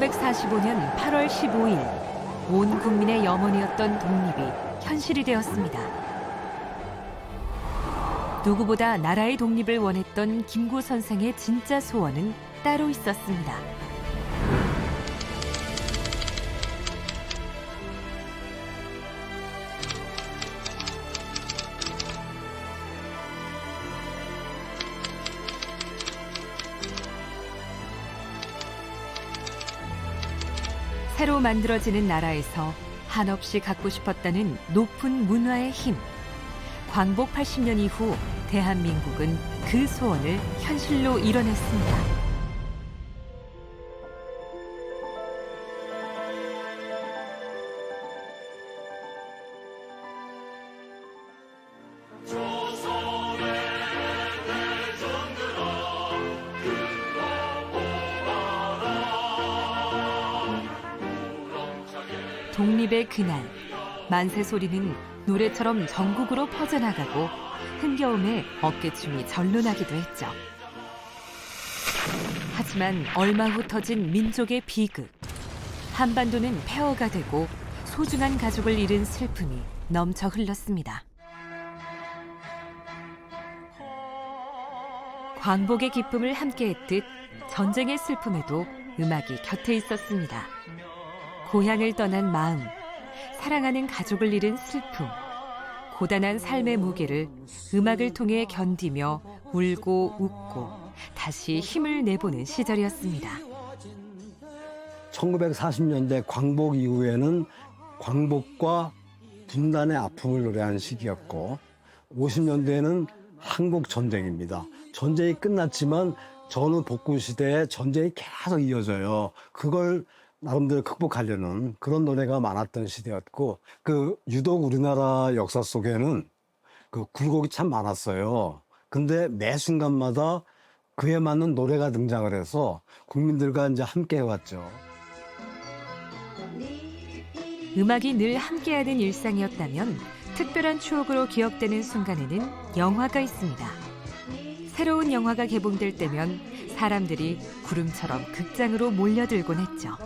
1945년 8월 15일, 온 국민의 염원이었던 독립이 현실이 되었습니다. 누구보다 나라의 독립을 원했던 김구 선생의 진짜 소원은 따로 있었습니다. 새로 만들어지는 나라에서 한없이 갖고 싶었다는 높은 문화의 힘. 광복 80년 이후 대한민국은 그 소원을 현실로 이뤄냈습니다. 독립의 그날, 만세 소리는 노래처럼 전국으로 퍼져나가고 흥겨움에 어깨춤이 절로 나기도 했죠. 하지만 얼마 후 터진 민족의 비극. 한반도는 폐허가 되고 소중한 가족을 잃은 슬픔이 넘쳐 흘렀습니다. 광복의 기쁨을 함께했듯 전쟁의 슬픔에도 음악이 곁에 있었습니다. 고향을 떠난 마음, 사랑하는 가족을 잃은 슬픔, 고단한 삶의 무게를 음악을 통해 견디며 울고 웃고 다시 힘을 내보는 시절이었습니다. 1940년대 광복 이후에는 광복과 분단의 아픔을 노래한 시기였고 50년대에는 한국 전쟁입니다. 전쟁이 끝났지만 전후 복구 시대에 전쟁이 계속 이어져요. 그걸 나름대로 극복하려는 그런 노래가 많았던 시대였고, 유독 우리나라 역사 속에는 굴곡이 참 많았어요. 근데 매 순간마다 그에 맞는 노래가 등장을 해서 국민들과 이제 함께 해왔죠. 음악이 늘 함께하는 일상이었다면 특별한 추억으로 기억되는 순간에는 영화가 있습니다. 새로운 영화가 개봉될 때면 사람들이 구름처럼 극장으로 몰려들곤 했죠.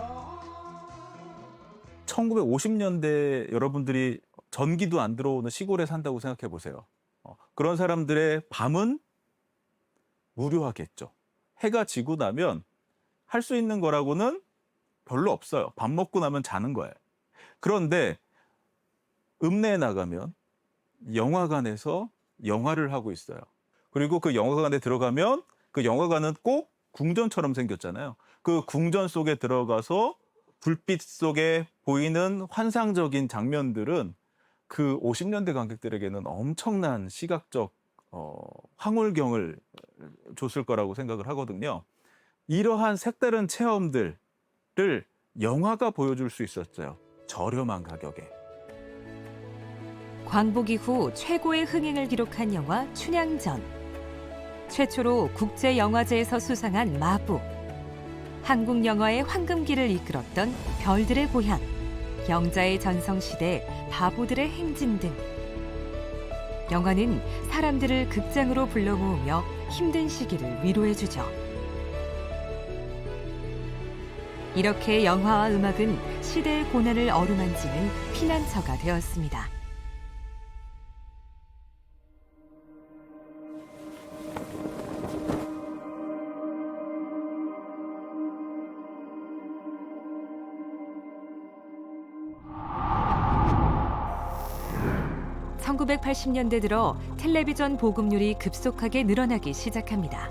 1950년대 여러분들이 전기도 안 들어오는 시골에 산다고 생각해 보세요. 그런 사람들의 밤은 무료하겠죠. 해가 지고 나면 할 수 있는 거라고는 별로 없어요. 밥 먹고 나면 자는 거예요. 그런데 읍내에 나가면 영화관에서 영화를 하고 있어요. 그리고 그 영화관에 들어가면 그 영화관은 꼭 궁전처럼 생겼잖아요. 그 궁전 속에 들어가서 불빛 속에 보이는 환상적인 장면들은 그 50년대 관객들에게는 엄청난 시각적 황홀경을 줬을 거라고 생각을 하거든요. 이러한 색다른 체험들을 영화가 보여줄 수 있었어요. 저렴한 가격에. 광복 이후 최고의 흥행을 기록한 영화 춘향전. 최초로 국제영화제에서 수상한 마부. 한국 영화의 황금기를 이끌었던 별들의 고향, 영자의 전성시대, 바보들의 행진 등. 영화는 사람들을 극장으로 불러 모으며 힘든 시기를 위로해주죠. 이렇게 영화와 음악은 시대의 고난을 어루만지는 피난처가 되었습니다. (1980년대) 들어 텔레비전 보급률이 급속하게 늘어나기 시작합니다.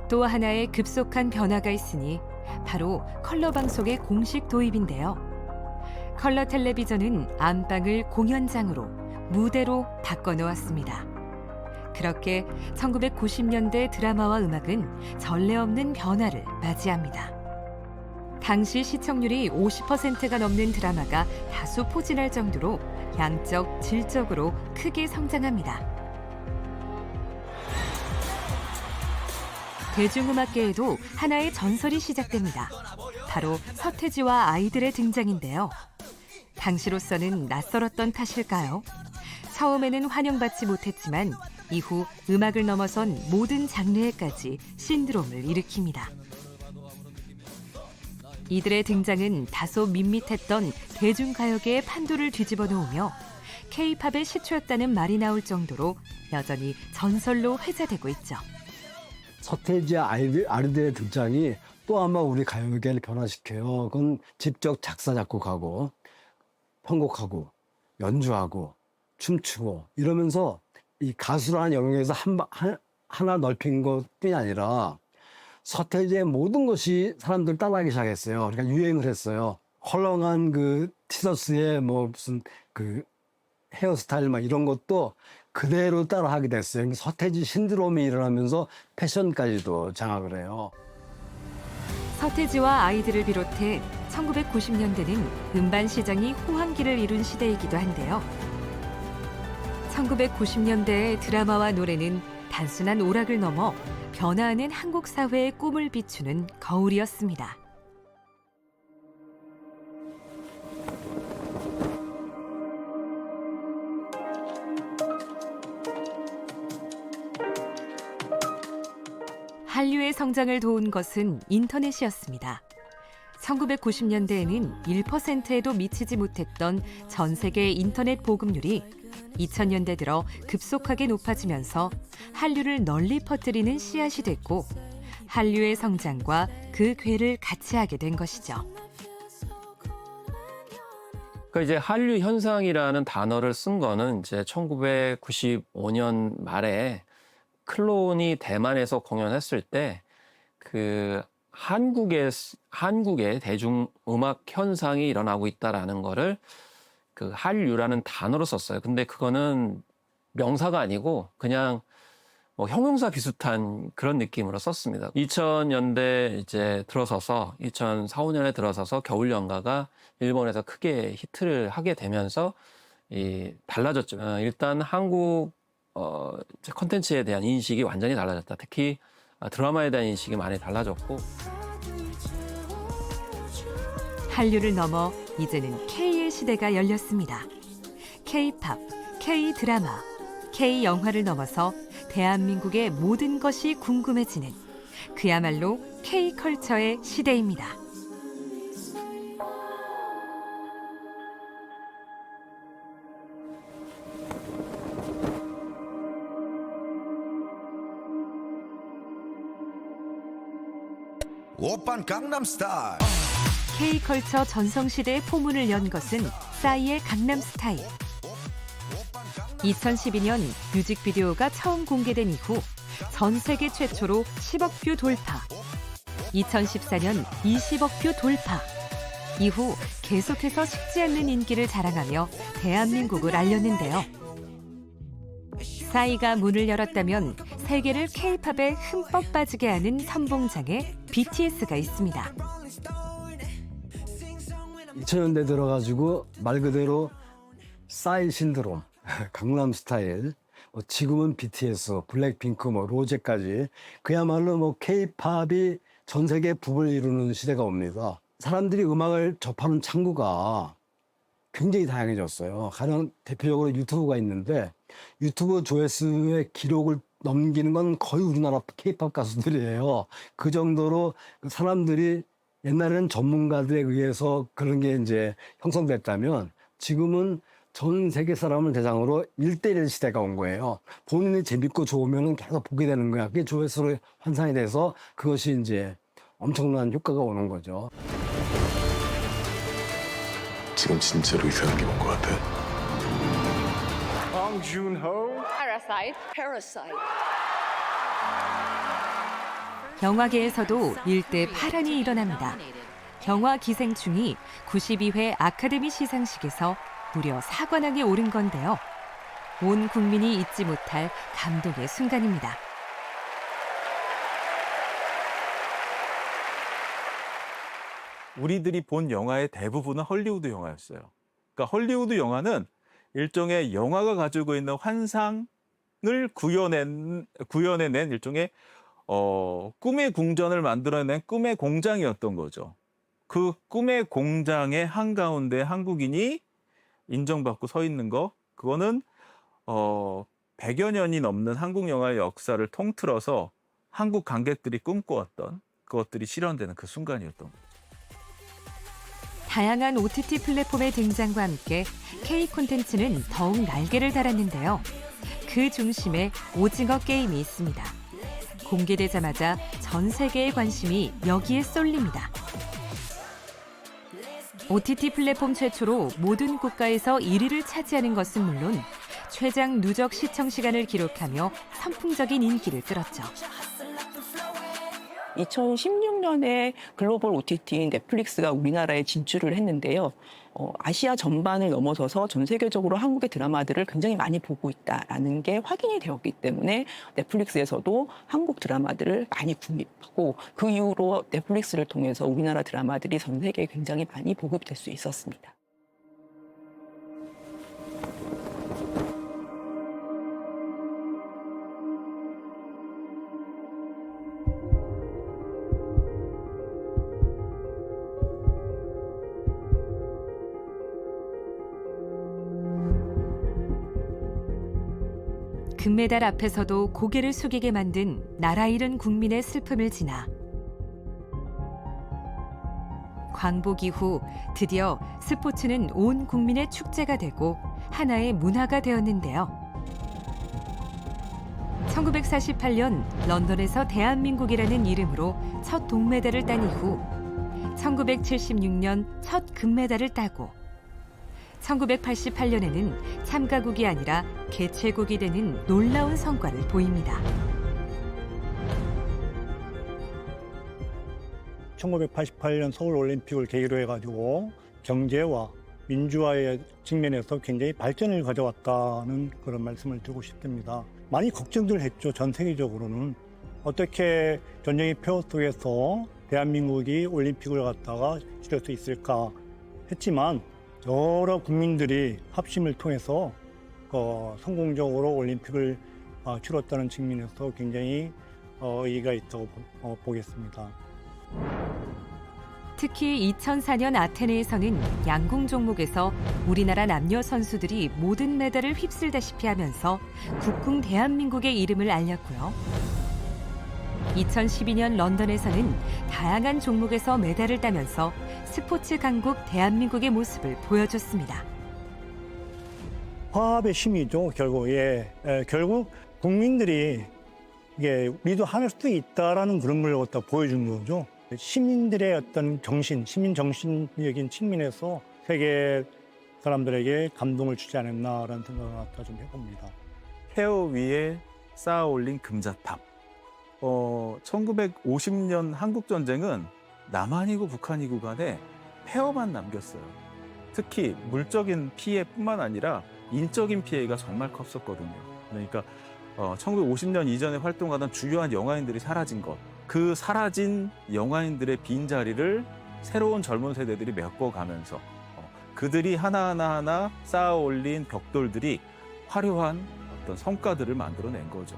또 하나의 급속한 변화가 있으니 바로 컬러 방송의 공식 도입인데요. 컬러 텔레비전은 안방을 공연장으로, 무대로 바꿔놓았습니다. 그렇게 1990년대 드라마와 음악은 전례 없는 변화를 맞이합니다. 당시 시청률이 50%가 넘는 드라마가 다수 포진할 정도로 양적, 질적으로 크게 성장합니다. 대중음악계에도 하나의 전설이 시작됩니다. 바로 서태지와 아이들의 등장인데요. 당시로서는 낯설었던 탓일까요? 처음에는 환영받지 못했지만 이후 음악을 넘어선 모든 장르에까지 신드롬을 일으킵니다. 이들의 등장은 다소 밋밋했던 대중가요계의 판도를 뒤집어 놓으며 K-팝의 시초였다는 말이 나올 정도로 여전히 전설로 회자되고 있죠. 서태지와 아이들의 등장이 또 아마 우리 가요계를 변화시켜요. 그건 직접 작사 작곡하고 편곡하고 연주하고 춤추고 이러면서 이 가수라는 영역에서 하나 넓힌 것뿐이 아니라 서태지의 모든 것이 사람들 따라하기 시작했어요. 그러니까 유행을 했어요. 헐렁한 그 티셔츠에 뭐 무슨 그 헤어스타일 막 이런 것도 그대로 따라하게 됐어요. 그러니까 서태지 신드롬이 일어나면서 패션까지도 장악을 해요. 서태지와 아이들을 비롯해 1990년대는 음반 시장이 호황기를 이룬 시대이기도 한데요. 1990년대의 드라마와 노래는 단순한 오락을 넘어 변화하는 한국 사회의 꿈을 비추는 거울이었습니다. 한류의 성장을 도운 것은 인터넷이었습니다. 1990년대에는 1%에도 미치지 못했던 전 세계 인터넷 보급률이 2000년대 들어 급속하게 높아지면서 한류를 널리 퍼뜨리는 씨앗이 됐고 한류의 성장과 그 궤를 같이 하게 된 것이죠. 그러니까 이제 한류 현상이라는 단어를 쓴 거는 이제 1995년 말에 클론이 대만에서 공연했을 때 그 한국의 대중음악 현상이 일어나고 있다라는 거를 그 한류라는 단어로 썼어요. 근데 그거는 명사가 아니고 그냥 뭐 형용사 비슷한 그런 느낌으로 썼습니다. 2000년대 이제 들어서서 2004, 5년에 들어서서 겨울 연가가 일본에서 크게 히트를 하게 되면서 달라졌죠. 일단 한국 콘텐츠에 대한 인식이 완전히 달라졌다. 특히 드라마에 대한 인식이 많이 달라졌고. 한류를 넘어 이제는 K의 시대가 열렸습니다. K-팝, K-드라마, K-영화를 넘어서 대한민국의 모든 것이 궁금해지는 그야말로 K-컬처의 시대입니다. 오빤 강남스타일. K-컬처 전성시대의 포문을 연 것은 싸이의 강남스타일. 2012년 뮤직비디오가 처음 공개된 이후 전 세계 최초로 10억 뷰 돌파. 2014년 20억 뷰 돌파. 이후 계속해서 식지 않는 인기를 자랑하며 대한민국을 알렸는데요. 싸이가 문을 열었다면 세계를 K-팝에 흠뻑 빠지게 하는 선봉장에 BTS가 있습니다. 2000년대 들어가지고 말 그대로 싸이 신드롬, 강남 스타일, 뭐 지금은 BTS, 블랙핑크, 뭐 로제까지 그야말로 뭐 K-팝이 전 세계 붐을 이루는 시대가 옵니다. 사람들이 음악을 접하는 창구가 굉장히 다양해졌어요. 가장 대표적으로 유튜브가 있는데 유튜브 조회수의 기록을 넘기는 건 거의 우리나라 K-팝 가수들이에요. 그 정도로 사람들이 옛날에는 전문가들에 의해서 그런 게 이제 형성됐다면 지금은 전 세계 사람을 대상으로 1대1 시대가 온 거예요. 본인이 재밌고 좋으면 계속 보게 되는 거야. 그게 조회수로 환산이 돼서 그것이 이제 엄청난 효과가 오는 거죠. 지금 진짜로 이상한 게 뭔 것 같아? Parasite. 영화계에서도 일대 파란이 일어납니다. 영화 기생충이 92회 아카데미 시상식에서 무려 사관왕에 오른 건데요. 온 국민이 잊지 못할 감동의 순간입니다. 우리들이 본 영화의 대부분은 헐리우드 영화였어요. 그러니까 헐리우드 영화는 일종의 영화가 가지고 있는 환상을 구현해낸 일종의 꿈의 궁전을 만들어낸 꿈의 공장이었던 거죠. 그 꿈의 공장의 한가운데 한국인이 인정받고 서 있는 거, 그거는 100여 년이 넘는 한국 영화의 역사를 통틀어서 한국 관객들이 꿈꿔왔던 그것들이 실현되는 그 순간이었던 거죠. 다양한 OTT 플랫폼의 등장과 함께 K 콘텐츠는 더욱 날개를 달았는데요. 그 중심에 오징어 게임이 있습니다. 공개되자마자 전 세계의 관심이 여기에 쏠립니다. OTT 플랫폼 최초로 모든 국가에서 1위를 차지하는 것은 물론 최장 누적 시청 시간을 기록하며 선풍적인 인기를 끌었죠. 2016년에 글로벌 OTT인 넷플릭스가 우리나라에 진출을 했는데요. 아시아 전반을 넘어서서 전 세계적으로 한국의 드라마들을 굉장히 많이 보고 있다라는 게 확인이 되었기 때문에 넷플릭스에서도 한국 드라마들을 많이 구입하고 그 이후로 넷플릭스를 통해서 우리나라 드라마들이 전 세계에 굉장히 많이 보급될 수 있었습니다. 금메달 앞에서도 고개를 숙이게 만든 나라 잃은 국민의 슬픔을 지나 광복 이후 드디어 스포츠는 온 국민의 축제가 되고 하나의 문화가 되었는데요. 1948년 런던에서 대한민국이라는 이름으로 첫 동메달을 딴 이후 1976년 첫 금메달을 따고 1988년에는 참가국이 아니라 개최국이 되는 놀라운 성과를 보입니다. 1988년 서울올림픽을 계기로 해가지고 경제와 민주화의 측면에서 굉장히 발전을 가져왔다는 그런 말씀을 드리고 싶습니다. 많이 걱정들 했죠. 전 세계적으로는. 어떻게 전쟁의 폐허 속에서 대한민국이 올림픽을 갖다가 치를 수 있을까 했지만 여러 국민들이 합심을 통해서 성공적으로 올림픽을 치렀다는 측면에서 굉장히 의의가 있다고 보겠습니다. 특히 2004년 아테네에서는 양궁 종목에서 우리나라 남녀 선수들이 모든 메달을 휩쓸다시피 하면서 국궁 대한민국의 이름을 알렸고요. 2012년 런던에서는 다양한 종목에서 메달을 따면서 스포츠 강국 대한민국의 모습을 보여줬습니다. 화합의 힘이죠, 결국. 결국 국민들이 이게 우리도 할 수 있다라는 그런 걸 갖다 보여준 거죠. 시민들의 어떤 정신, 시민 정신적인 측면에서 세계 사람들에게 감동을 주지 않았나라는 생각을 갖다 좀 해봅니다. 폐허 위에 쌓아 올린 금자탑. 1950년 한국전쟁은 남한이고 북한이고 간에 폐허만 남겼어요. 특히 물적인 피해뿐만 아니라 인적인 피해가 정말 컸었거든요. 그러니까 1950년 이전에 활동하던 주요한 영화인들이 사라진 것, 그 사라진 영화인들의 빈자리를 새로운 젊은 세대들이 메꿔가면서 그들이 하나하나 쌓아 올린 벽돌들이 화려한 어떤 성과들을 만들어낸 거죠.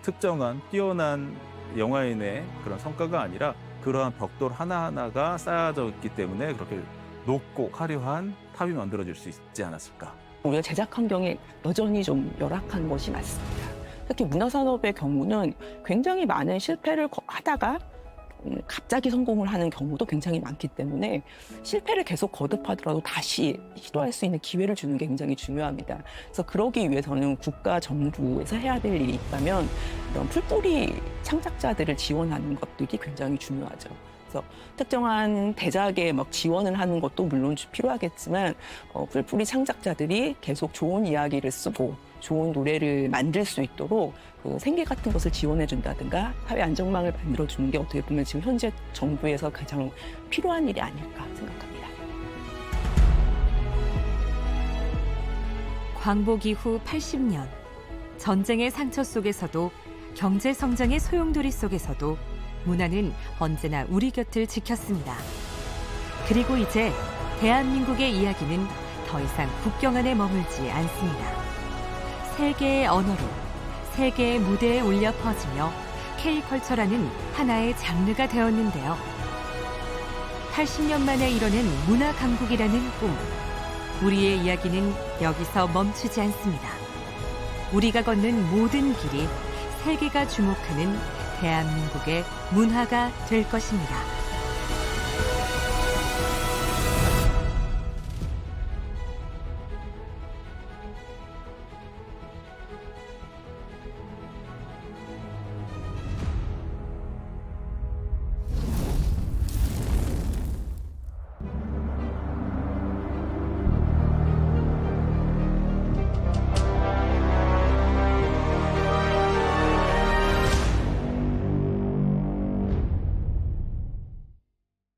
특정한 뛰어난 영화인의 그런 성과가 아니라 그러한 벽돌 하나하나가 쌓여져 있기 때문에 그렇게 높고 화려한 탑이 만들어질 수 있지 않았을까. 우리가 제작 환경이 여전히 좀 열악한 것이 맞습니다. 특히 문화산업의 경우는 굉장히 많은 실패를 하다가 갑자기 성공을 하는 경우도 굉장히 많기 때문에 실패를 계속 거듭하더라도 다시 시도할 수 있는 기회를 주는 게 굉장히 중요합니다. 그래서 그러기 위해서는 국가 정부에서 해야 될 일이 있다면 이런 풀뿌리 창작자들을 지원하는 것들이 굉장히 중요하죠. 그래서 특정한 대작에 막 지원을 하는 것도 물론 필요하겠지만 풀뿌리 창작자들이 계속 좋은 이야기를 쓰고 좋은 노래를 만들 수 있도록 그 생계 같은 것을 지원해 준다든가 사회 안전망을 만들어 주는 게 어떻게 보면 지금 현재 정부에서 가장 필요한 일이 아닐까 생각합니다. 광복 이후 80년, 전쟁의 상처 속에서도 경제 성장의 소용돌이 속에서도 문화는 언제나 우리 곁을 지켰습니다. 그리고 이제 대한민국의 이야기는 더 이상 국경 안에 머물지 않습니다. 세계의 언어로 세계의 무대에 울려 퍼지며 K컬처라는 하나의 장르가 되었는데요. 80년 만에 이뤄낸 문화 강국이라는 꿈. 우리의 이야기는 여기서 멈추지 않습니다. 우리가 걷는 모든 길이 세계가 주목하는 대한민국의 문화가 될 것입니다.